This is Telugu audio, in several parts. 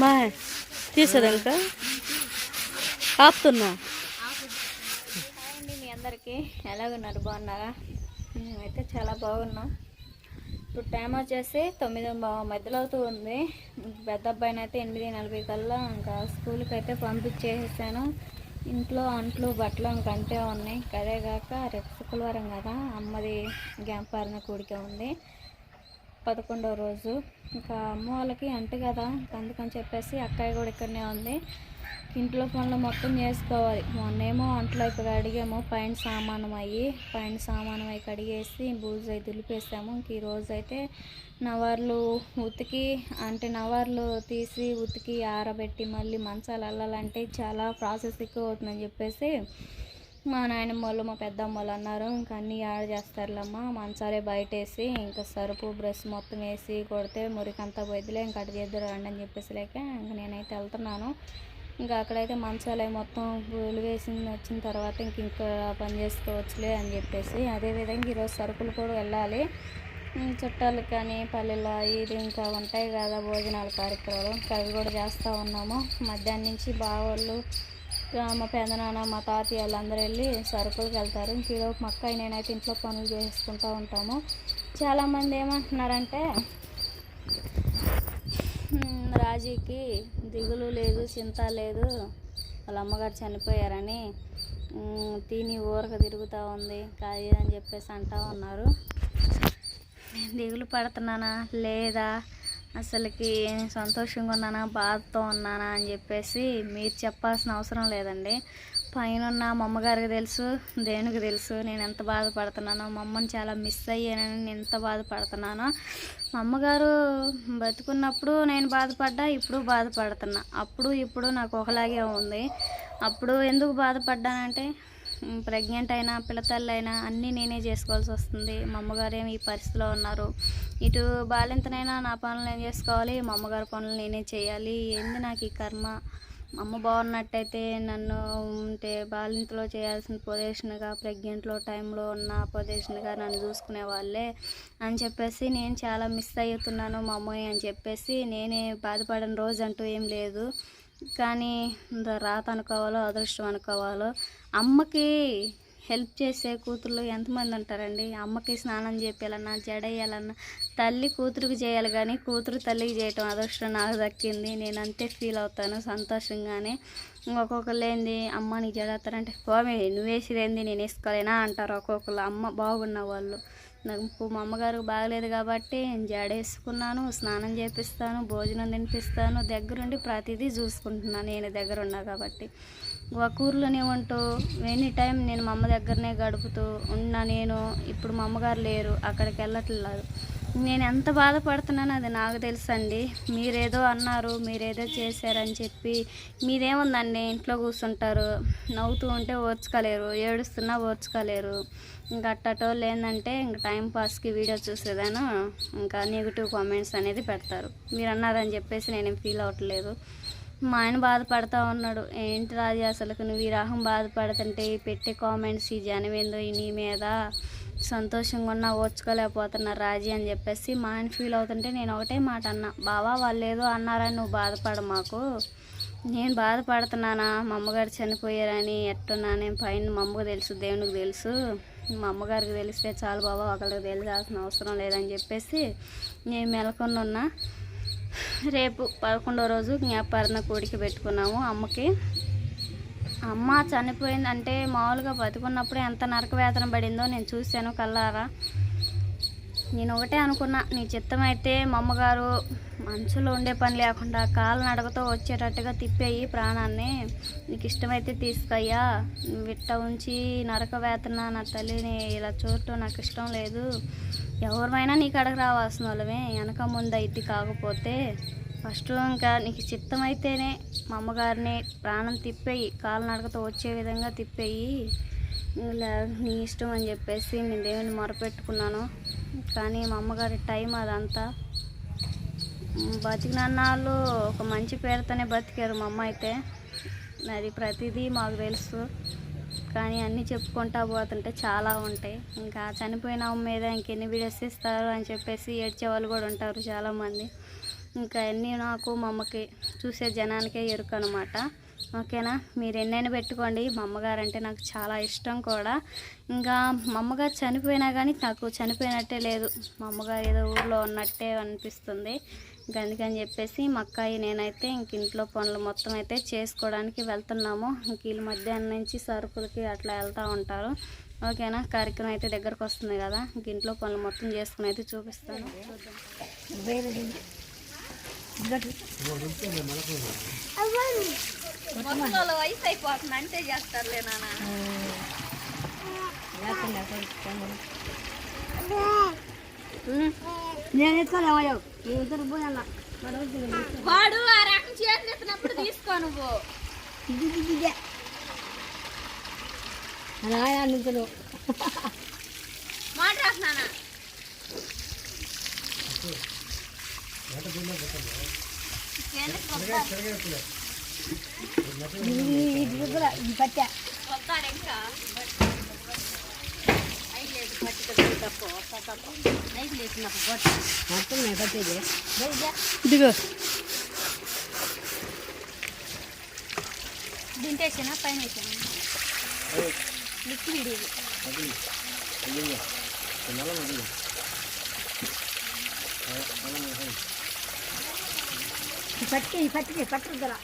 మా తీసేదాక ఆపుతున్నా. మీ అందరికీ ఎలాగున్నారు? బాగున్నారా? మేమైతే చాలా బాగున్నాం. ఇప్పుడు టైం వచ్చేసి 9 మధ్యలో అవుతూ ఉంది. పెద్ద అబ్బాయిని అయితే 8:40 కల్లా ఇంకా స్కూల్కి అయితే పంపించేసాను. ఇంట్లో అంట్లు బట్టలు ఇంకంటే ఉన్నాయి. అదేగాక రేపు శుక్రవారం కదా, అమ్మది గ్యాంపారణ కూడిక ఉంది, 11వ రోజు. ఇంకా అమ్మ వాళ్ళకి అంటు కదా, అందుకని చెప్పేసి అక్కయ్య కూడా ఇక్కడనే ఉంది. ఇంట్లో పనులు మొత్తం చేసుకోవాలి. మొన్నేమో అంట్లో ఇప్పుడు అడిగాము, పైన సామానం అయ్యి కడిగేసి బూజు అయి దులిపేసాము. ఇంక ఈరోజు అయితే నవార్లు ఉతికి అంటే నవార్లు తీసి ఉతికి ఆరబెట్టి మళ్ళీ మంచాలు అల్లాలంటే చాలా ప్రాసెస్ ఎక్కువ అవుతుందని చెప్పేసి మా నాయనమ్మ వాళ్ళు మా పెద్దమ్మ వాళ్ళు అన్నారు, ఇంకా అన్నీ యాడ్ చేస్తారులమ్మా, మంచాలే బయట వేసి ఇంకా సరుపు బ్రష్ మొత్తం వేసి కొడితే మురికంతా పోయిద్దిలే, ఇంకా అటు చేద్దరు రండి అని చెప్పేసి లేక ఇంక నేనైతే వెళ్తున్నాను. ఇంకా అక్కడైతే మంచాలు మొత్తం పూలు వేసి వచ్చిన తర్వాత ఇంకా పని చేసుకోవచ్చులే అని చెప్పేసి, అదేవిధంగా ఈరోజు సరుకులు కూడా వెళ్ళాలి. చుట్టాలకు కానీ పల్లెల్లో ఇది ఇంకా ఉంటాయి కదా భోజనాల కార్యక్రమాలు, అవి కూడా చేస్తూ ఉన్నాము. మధ్యాహ్నం నుంచి బావోళ్ళు మా పెదనాన్న మా తాతయ్య వాళ్ళందరూ వెళ్ళి సరుకులకు వెళ్తారు. ఇంక ఈరోజు మా అక్కయ్య నేనైతే ఇంట్లో పనులు చేసుకుంటూ ఉంటాము. చాలామంది ఏమంటున్నారంటే రాజీకి దిగులు లేదు, చింత లేదు, వాళ్ళ అమ్మగారు చనిపోయారని తిని ఊరక తిరుగుతూ ఉంది కాదు అని చెప్పేసి అంటూ ఉన్నారు. నేను దిగులు పడుతున్నానా లేదా, అసలుకి సంతోషంగా ఉన్నానా బాధతో ఉన్నానా అని చెప్పేసి మీరు చెప్పాల్సిన అవసరం లేదండి. పైన మా అమ్మగారికి తెలుసు, దేవునికి తెలుసు నేను ఎంత బాధపడుతున్నానో. మా అమ్మని చాలా మిస్ అయ్యానని నేను ఎంత బాధపడుతున్నానో. మా అమ్మగారు బతుకున్నప్పుడు నేను బాధపడ్డా, ఇప్పుడు బాధపడుతున్నా. అప్పుడు ఇప్పుడు నాకు ఒకలాగే ఉంది. అప్పుడు ఎందుకు బాధపడ్డానంటే ప్రెగ్నెంట్ అయినా పిల్లతల్లి అయినా అన్నీ నేనే చేసుకోవాల్సి వస్తుంది. మా అమ్మగారు ఏమి ఈ పరిస్థితిలో ఉన్నారు. ఇటు బాలింతనైనా నా పనులు నేను చేసుకోవాలి, మా అమ్మగారి పనులు నేనే చేయాలి. ఏంది నాకు ఈ కర్మ. మా అమ్మ బాగున్నట్టయితే నన్ను ఉంటే బాలింతలో చేయాల్సిన పొజిషన్గా, ప్రెగ్నెంట్లో టైంలో ఉన్న పొజిషన్గా నన్ను చూసుకునే వాళ్ళే అని చెప్పేసి నేను చాలా మిస్ అవుతున్నాను మా అమ్మని అని చెప్పేసి నేనే బాధపడిన రోజు అంటూ ఏం లేదు. కానీ రాత అనుకోవాలో అదృష్టం అనుకోవాలో, అమ్మకి హెల్ప్ చేసే కూతుర్లు ఎంతమంది ఉంటారండి. అమ్మకి స్నానం చేయాలన్నా జడేయాలన్నా తల్లి కూతురికి చేయాలి, కానీ కూతురు తల్లికి చేయటం అదృష్టం నాకు దక్కింది. నేను అంతే ఫీల్ అవుతాను సంతోషంగానే. ఒక్కొక్కరు ఏంది అమ్మ నీకు జడేస్తారంటే పోమే నువ్వు వేసిరేంది నేను వేసుకోలేనా అంటారు ఒక్కొక్కరు. అమ్మ బాగున్న వాళ్ళు. నాకు మా అమ్మగారు బాగలేదు కాబట్టి జడేసుకున్నాను, స్నానం చేపిస్తాను, భోజనం తినిపిస్తాను, దగ్గరుండి ప్రతిదీ చూసుకుంటున్నాను నేను దగ్గరున్నా కాబట్టి. ఒక ఊర్లోనే ఉంటూ ఎనీ టైం నేను మా అమ్మ దగ్గరనే గడుపుతూ ఉన్నా. నేను ఇప్పుడు మా అమ్మగారు లేరు, అక్కడికి వెళ్ళట్లేదు. నేను ఎంత బాధపడుతున్నానో అది నాకు తెలుసండి. మీరేదో అన్నారు, మీరేదో చేశారని చెప్పి మీరేముందండి ఇంట్లో కూర్చుంటారు, నవ్వుతూ ఉంటే ఓర్చుకోలేరు, ఏడుస్తున్నా ఓర్చుకోలేరు. ఇంకా అట్టటోళ్ళు ఏంటంటే ఇంకా టైంపాస్కి వీడియో చూసేదాను ఇంకా నెగిటివ్ కామెంట్స్ అనేది పెడతారు. మీరు అన్నారని చెప్పేసి నేనేం ఫీల్ అవ్వట్లేదు. మా ఆయన బాధపడతా ఉన్నాడు, ఏంటి రాజు అసలుకు నువ్వు ఈ రకం బాధపడుతుంటే పెట్టే కామెంట్స్ ఈ జనమేందో నీ మీద సంతోషంగా ఉన్నా ఓర్చుకోలేకపోతున్నారు రాజీ అని చెప్పేసి మా ఆయన ఫీల్ అవుతుంటే నేను ఒకటే మాట అన్నా, బావా వాళ్ళు ఏదో అన్నారని నువ్వు బాధపడ మాకు, నేను బాధపడుతున్నానా మా అమ్మగారు చనిపోయారని ఎట్టున్నా. నేను పైన మా అమ్మకు తెలుసు, దేవునికి తెలుసు, మా అమ్మగారికి తెలిస్తే చాలు బాబా, ఒకరికి తెలియాల్సిన అవసరం లేదని చెప్పేసి నేను మెలకొని ఉన్నా. రేపు 11వ రోజు జ్ఞాపకార్థన కూడిక పెట్టుకున్నాము అమ్మకి. అమ్మ చనిపోయిందంటే మామూలుగా బతుకున్నప్పుడు ఎంత నరక వేదన పడిందో నేను చూశాను కల్లారా. నేను ఒకటే అనుకున్నా, నీ చిత్తమైతే మా అమ్మగారు మంచులో ఉండే పని లేకుండా కాలు నడకతో వచ్చేటట్టుగా తిప్పేయి ప్రాణాన్ని, నీకు ఇష్టమైతే తీసుకయ్యా, విట్ట ఉంచి నరక వేతన నా తల్లిని ఇలా చూడటం నాకు ఇష్టం లేదు. ఎవరిమైనా నీకు అడగ రావాల్సిన వాళ్ళమే, వెనక ముందు అయితే కాకపోతే ఫస్ట్ ఇంకా నీకు చిత్తమైతేనే మా అమ్మగారిని ప్రాణం తిప్పేయి, కాలు నడకతో వచ్చే విధంగా తిప్పేయి, నీ ఇష్టం అని చెప్పేసి నేను దేవుని మొరపెట్టుకున్నాను. కానీ మా అమ్మగారి టైం అదంతా బతికినన్నాళ్ళు ఒక మంచి పేరుతోనే బతికారు మా అమ్మ అయితే. అది ప్రతిదీ మాకు తెలుసు. కానీ అన్నీ చెప్పుకుంటా పోతుంటే చాలా ఉంటాయి. ఇంకా చనిపోయిన ఆమె మీద ఇంకెన్ని వీడియోస్ ఇస్తారు అని చెప్పేసి ఏడ్చే వాళ్ళు కూడా ఉంటారు చాలామంది. ఇంకా అన్నీ నాకు మా అమ్మకి చూసే జనానికే ఎరుక అనమాట. ఓకేనా, మీరు ఎన్నైనా పెట్టుకోండి. మా అమ్మగారు అంటే నాకు చాలా ఇష్టం కూడా. ఇంకా మా అమ్మగారు చనిపోయినా కానీ నాకు చనిపోయినట్టే లేదు, మా అమ్మగారు ఏదో ఊర్లో ఉన్నట్టే అనిపిస్తుంది. ఇంకా అందుకని చెప్పేసి మా అక్కాయి నేనైతే ఇంక ఇంట్లో పనులు మొత్తం అయితే చేసుకోవడానికి వెళ్తున్నాము. ఇంక వీళ్ళు మధ్యాహ్నం నుంచి సరుకులకి అట్లా వెళ్తూ ఉంటారు. ఓకేనా, కార్యక్రమం అయితే దగ్గరకు వస్తుంది కదా, ఇంక ఇంట్లో పనులు మొత్తం చేసుకుని అయితే చూపిస్తాను. వయసు అయిపోతుంది అంటే చేస్తారులే నాన్న. వాడు ఆ రకం చేసినప్పుడు తీసుకో నువ్వు. మాట రాస్తున్నానా ఇదిగో దింటేసానా పైన వేసాను లిక్విడ్ ఇది. పట్టుదల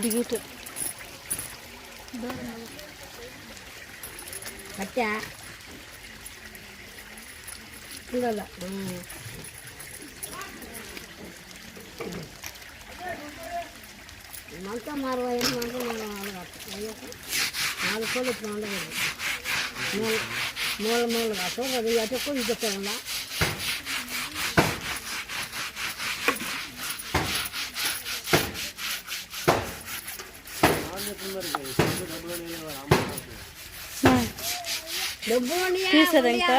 దిగుతూ పట్టా మంట మారవా మంట నాలుగు కోళ్ళు ఇప్పుడు ఉండకూడదు. మూలగా చూడదు అటు కొంచెం చెప్పకుండా తీసారు ఇంకా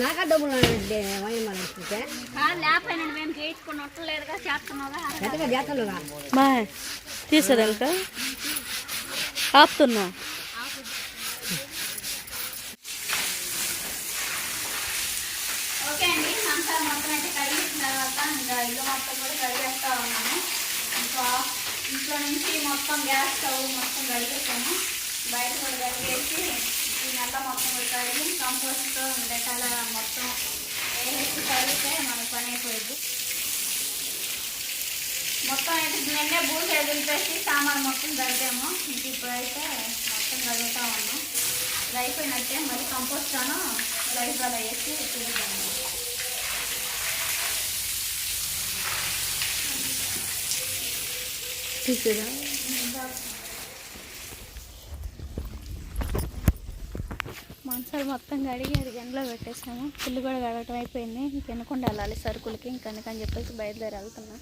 నాకా డబ్బులు తీసారు ఇంకా ఆపుతున్నా. ఓకే అండి, అంతా మొత్తం అయితే కడిగేసిన తర్వాత ఇంకా ఇల్లు మొత్తం కూడా కడిగేస్తా ఉన్నాము. ఇంకా ఇంట్లో నుంచి మొత్తం గ్యాస్ స్టవ్ మొత్తం కడిగేసాము, బయట కూడా కడిగేసి ఈ నెల మొత్తం కూడా కడిగి కంపోస్ట్తో డెటాల మొత్తం వేసి కడిగితే మనకు పని అయిపోయింది. మొత్తం అయితే నిన్నే బూజు ఎదిలిపేసి సామాన్ మొత్తం కడిగాము. ఇంక ఇప్పుడైతే మొత్తం కడుగుతా ఉన్నాం. ఇది అయిపోయినట్టే మరి కంపోస్ట్ను లైఫ్లో వేసి తిరుగుతాము. తీసారా మంచాలు మొత్తం కడిగి అది గంటలో పెట్టేసాము. ఇల్లు కూడా కడగటం అయిపోయింది. ఇంకెనకుండా వెళ్ళాలి సరుకులకి. ఇంకని చెప్పేసి బయలుదేరి వెళ్తున్నాం.